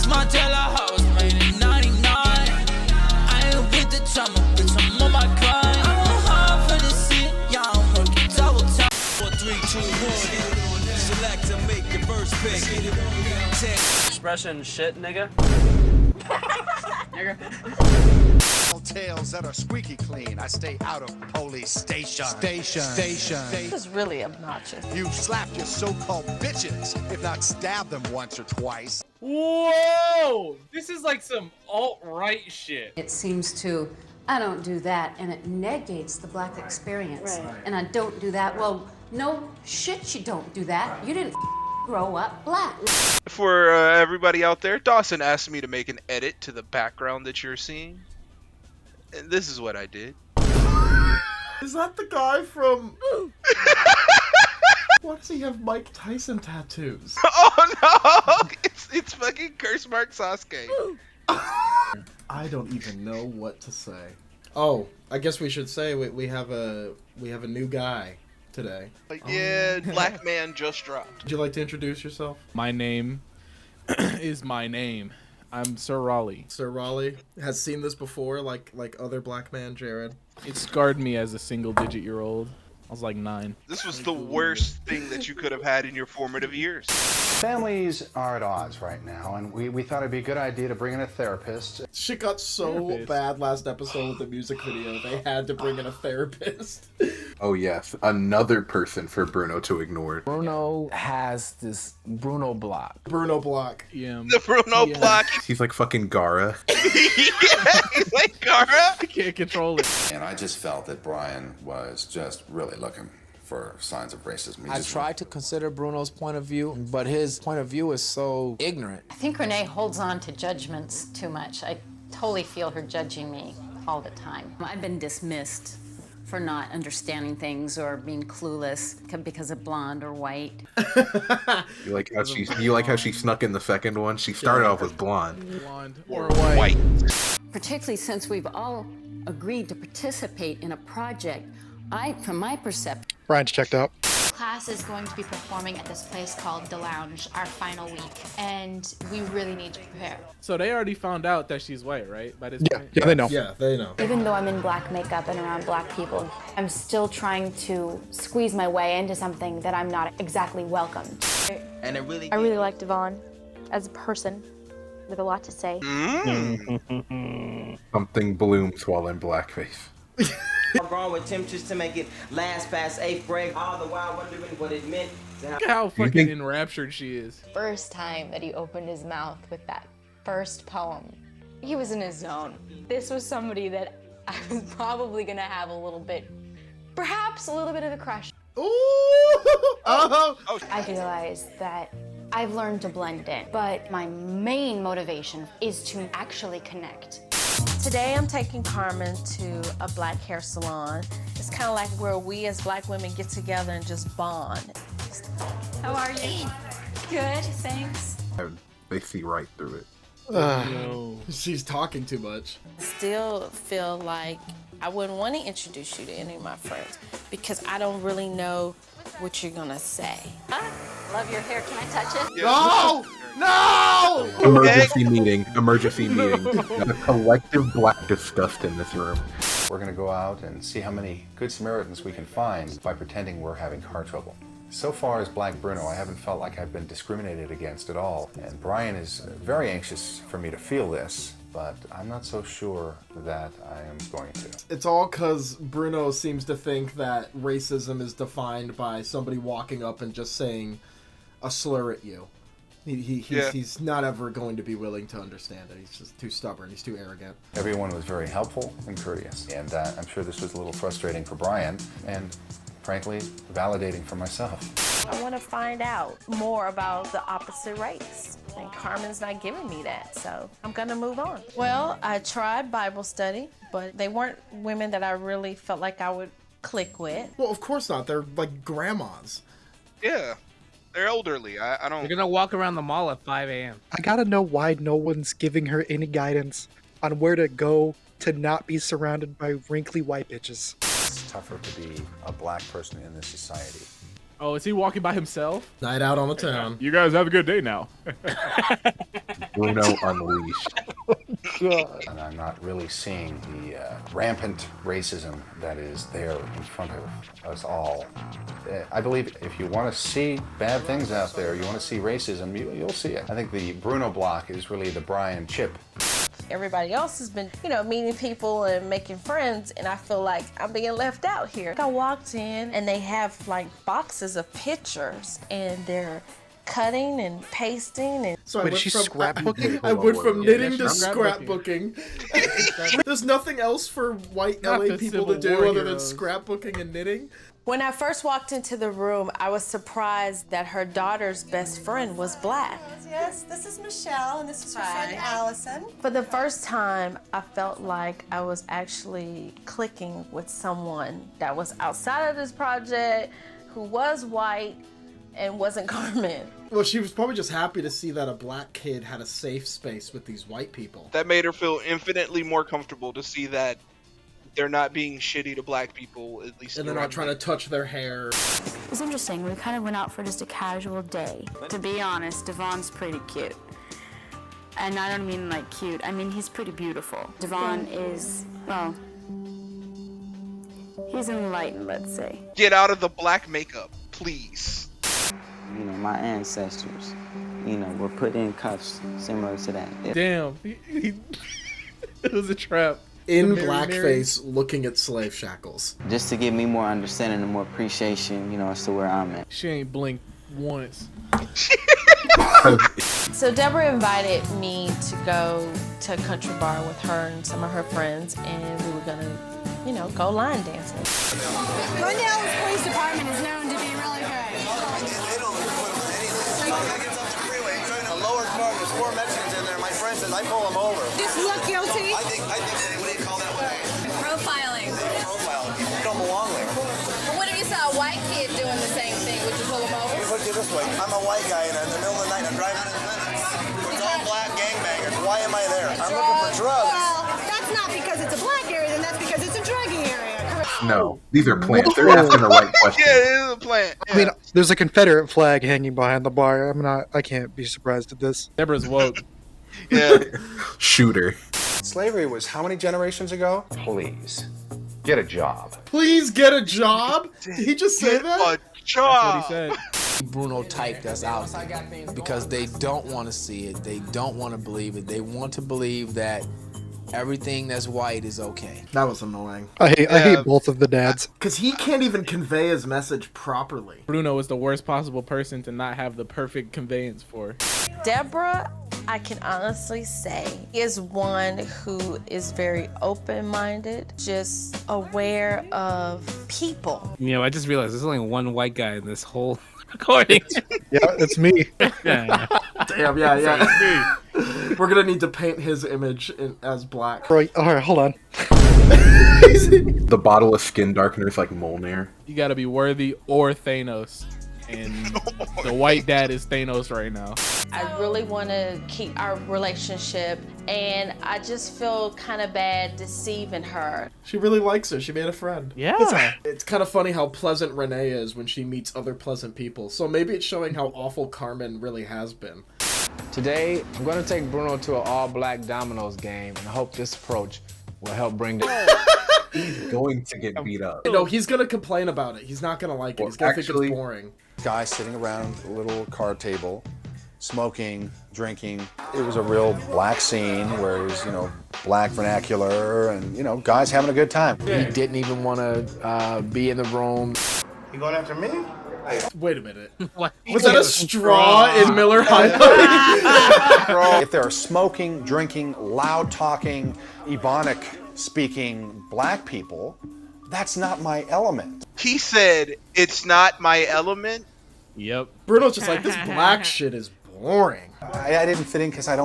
my tailor house made in 99. I ain't with the drama, bitch, I'm on my grind. I'm hard for the city, yeah, I'm working double time. 4, 3, 2, 1. Select and make your first pick. Expression shit, nigga. Tails that are squeaky clean. I stay out of police station. This is really obnoxious. You slap your so-called bitches, if not stab them once or twice. Whoa! This is like some alt-right shit. It seems to, I don't do that, and it negates the black experience. Right. And I don't do that. Well, no shit, you don't do that. You didn't grow up black. For everybody out there, Dawson asked me to make an edit to the background that you're seeing. And this is what I did. Is that the guy from... Why does he have Mike Tyson tattoos? Oh no! It's fucking curse mark Sasuke. I don't even know what to say. Oh, I guess we should say we have a new guy today. Yeah, black man just dropped. Would you like to introduce yourself? My name is my name. I'm Sir Raleigh. Sir Raleigh has seen this before, like other black man Jared. It scarred me as a single-digit-year-old. I was like 9. This was the worst thing that you could have had in your formative years. Families are at odds right now, and we thought it'd be a good idea to bring in a therapist. Shit got so bad last episode with the music video, they had to bring in a therapist. Oh yes, another person for Bruno to ignore. Bruno has this Bruno block. Bruno block. Yeah. The Bruno block. He's like fucking Gara. Yeah, he's like Gara. I can't control it. And I just felt that Brian was just really looking for signs of racism. I tried to consider Bruno's point of view, but his point of view is so ignorant. I think Renee holds on to judgments too much. I totally feel her judging me all the time. I've been dismissed for not understanding things or being clueless because of blonde or white. You like how she snuck in the second one? She started off with blonde. Blonde or white. Particularly since we've all agreed to participate in a project, from my perception... Brian's checked out. Class is going to be performing at this place called The Lounge our final week, and we really need to prepare. So they already found out that she's white, right? By this point? Yeah, they know. Yeah, they know. Even though I'm in black makeup and around black people, I'm still trying to squeeze my way into something that I'm not exactly welcomed. And I really like Devon as a person with a lot to say. Something blooms while in blackface. Wrong with attempts to make it last past 8th grade, all the while wondering what it meant to have. Look how fucking enraptured she is. First time that he opened his mouth with that first poem, he was in his zone. This was somebody that I was probably gonna have a little bit, perhaps a little bit of a crush. Ooh! Oh! I realized that I've learned to blend in, but my main motivation is to actually connect. Today I'm taking Carmen to a black hair salon. It's kind of like where we as black women get together and just bond. How are you? Good, thanks. They see right through it. No. She's talking too much. Still feel like I wouldn't want to introduce you to any of my friends because I don't really know what you're gonna say. Love your hair. Can I touch it? No! No! Emergency meeting. Got a collective black disgust in this room. We're going to go out and see how many good Samaritans we can find by pretending we're having car trouble. So far as Black Bruno, I haven't felt like I've been discriminated against at all. And Brian is very anxious for me to feel this, but I'm not so sure that I am going to. It's all because Bruno seems to think that racism is defined by somebody walking up and just saying a slur at you. He's not ever going to be willing to understand it. He's just too stubborn. He's too arrogant. Everyone was very helpful and courteous, and I'm sure this was a little frustrating for Brian, and frankly, validating for myself. I want to find out more about the opposite race, and Carmen's not giving me that, so I'm gonna move on. Well, I tried Bible study, but they weren't women that I really felt like I would click with. Well, of course not. They're like grandmas. Yeah. They're elderly. I don't... You're gonna walk around the mall at 5 a.m. I gotta know why no one's giving her any guidance on where to go to not be surrounded by wrinkly white bitches. It's tougher to be a black person in this society. Oh, is he walking by himself? Night out on the town. You guys have a good day now. Bruno unleashed. And I'm not really seeing the rampant racism that is there in front of us all. I believe if you want to see bad things out there, you want to see racism, you'll see it. I think the Bruno block is really the Brian chip. Everybody else has been, meeting people and making friends, and I feel like I'm being left out here. I walked in and they have like boxes of pictures and they're cutting and pasting and So Wait, she's scrapbooking? I went from knitting to scrapbooking. scrapbooking. There's nothing else for white Not LA the people Civil to do War other than heroes. scrapbooking and knitting. when I first walked into the room, I was surprised that her daughter's best friend was black. Yes, this is Michelle, and this is her friend Allison. For the first time, I felt like I was actually clicking with someone that was outside of this project, who was white, and wasn't Carmen. Well, she was probably just happy to see that a black kid had a safe space with these white people. That made her feel infinitely more comfortable to see that they're not being shitty to black people, at least. And they're not trying to touch their hair. It was interesting. We kind of went out for just a casual day. To be honest, Devon's pretty cute. And I don't mean like cute, I mean he's pretty beautiful. Devon is, well, he's enlightened, let's say. Get out of the black makeup, please. You know, my ancestors, were put in cuffs similar to that. Damn. It was a trap. In blackface, looking at slave shackles. Just to give me more understanding and more appreciation, as to where I'm at. She ain't blinked once. So Deborah invited me to go to a country bar with her and some of her friends, and we were gonna, go line dancing. Cornell's police department is known to be really good. A lower car, there's 4 Mexicans in there. My friend says I pull them over. Just look guilty. I think, what do you call that one? Profiling. Profiling. You don't belong there. But what if you saw a white kid doing the same thing? Would you pull him over? Let me put it this way. I'm a white guy, and in the middle of the night, I'm driving in Venice. It's all black gangbangers. Why am I there? I'm looking for drugs. Well, that's not because it's a black area, then that's because it's a drugging area. No, these are plants. They're asking the right question. Yeah, it is a plant. I mean, there's a Confederate flag hanging behind the bar. I can't be surprised at this. Deborah's woke. Yeah. Shooter. Slavery was how many generations ago? Please, get a job. Please get a job? Did he just say that? A job. That's what he said. Bruno typed us out because they don't want to see it. They don't want to believe it. They want to believe that everything that's white is okay. That was annoying. I hate both of the dads. Because he can't even convey his message properly. Bruno is the worst possible person to not have the perfect conveyance for. Deborah, I can honestly say, is one who is very open-minded, just aware of people. I just realized there's only one white guy in this whole recording. Yeah, it's me. Yeah. Damn, yeah. We're gonna need to paint his image as black. Right, alright, hold on. The bottle of skin darkener is like Mjolnir. You gotta be worthy or Thanos. And the white dad is Thanos right now. I really want to keep our relationship, and I just feel kind of bad deceiving her. She really likes her. She made a friend. Yeah. It's kind of funny how pleasant Renee is when she meets other pleasant people. So maybe it's showing how awful Carmen really has been. Today, I'm going to take Bruno to an all-black dominoes game, and I hope this approach will help bring He's going to get beat up. No, he's gonna complain about it. He's not gonna like it. He's gonna think it's boring. Guys sitting around a little card table, smoking, drinking. It was a real black scene where it was, black vernacular and, guys having a good time. He didn't even want to be in the room. You going after me? Wait a minute. What? Was that a straw in Miller High Life? If there are smoking, drinking, loud talking, Ebonic speaking black people, that's not my element. He said, it's not my element. Yep. Bruno's just like, this black shit is boring. I didn't fit in because I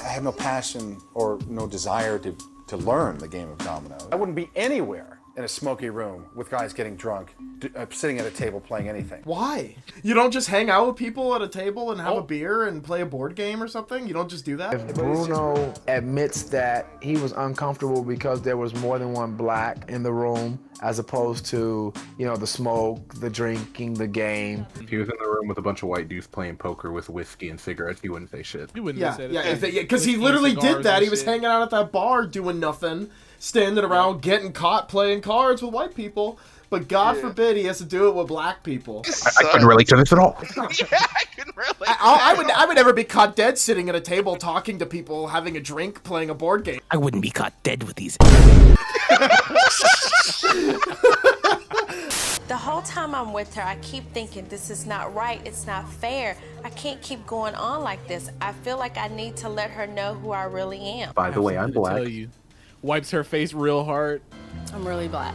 have no passion or no desire to learn the game of dominoes. I wouldn't be anywhere in a smoky room with guys getting drunk, sitting at a table playing anything. Why? You don't just hang out with people at a table and have a beer and play a board game or something? You don't just do that? If Bruno admits that he was uncomfortable because there was more than one black in the room, as opposed to, you know, the smoke, the drinking, the game. If he was in the room with a bunch of white dudes playing poker with whiskey and cigarettes, he wouldn't say shit. You wouldn't Yeah, say yeah, that. because he literally did that. He was hanging out at that bar doing nothing, standing around, getting caught playing cards with white people. But God forbid he has to do it with black people. I couldn't relate to this at all. Yeah, I can relate. I would never be caught dead sitting at a table talking to people, having a drink, playing a board game. I wouldn't be caught dead with these. The whole time I'm with her, I keep thinking this is not right, it's not fair. I can't keep going on like this. I feel like I need to let her know who I really am. By the way, I'm black. Tell you. Wipes her face real hard. I'm really black.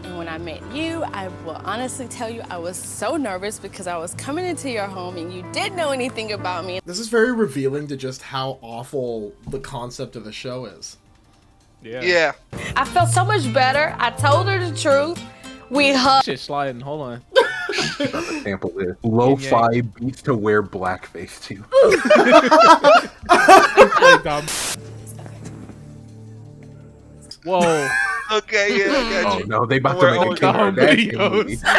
And when I met you, I will honestly tell you I was so nervous because I was coming into your home and you didn't know anything about me. This is very revealing to just how awful the concept of the show is. Yeah. I felt so much better. I told her the truth. We hugged. Shit sliding. Hold on. Sample this. Lo-fi beats to wear blackface to. Whoa. Okay, yeah, I got you. Oh no, they about to make a Kim Kardashian movie. No.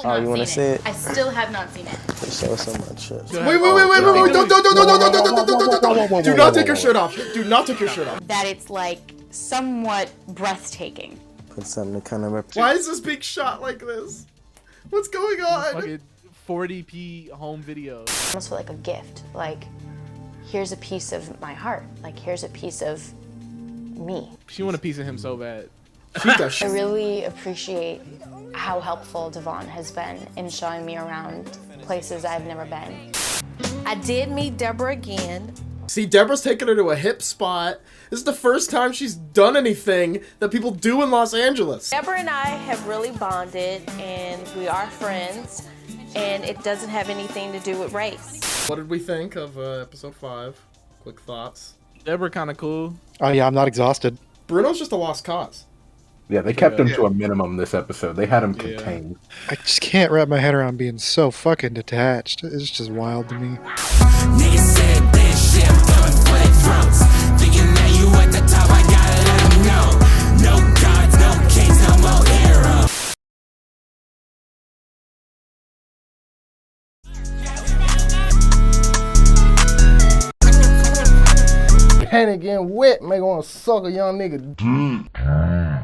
Oh, you want to see it? I still have not seen it. Show us so much shit. Wait, don't, do not take your shirt off. Do not take your shirt off. That it's like somewhat breathtaking. Put something to kind of represent. Why is this being shot like this? What's going on? Fucking 40p home video. I almost feel like a gift. Like, here's a piece of my heart. Like, here's a piece of me. She want a piece of him so bad. I really appreciate how helpful Devon has been in showing me around places I've never been. I did meet Deborah again. See, Deborah's taking her to a hip spot. This is the first time she's done anything that people do in Los Angeles. Deborah and I have really bonded and we are friends and it doesn't have anything to do with race. What did we think of episode 5? Quick thoughts. Deborah kind of cool. Oh yeah, I'm not exhausted. Bruno's just a lost cause. Yeah, they kept him to a minimum this episode. They had him contained. I just can't wrap my head around being so fucking detached. It's just wild to me. Niggas said this shit, I'm coming for their throats. Thinking that you at the top, I gotta let them know. No gods, no kings, no more heroes. Panic and wet make wanna suck a young nigga.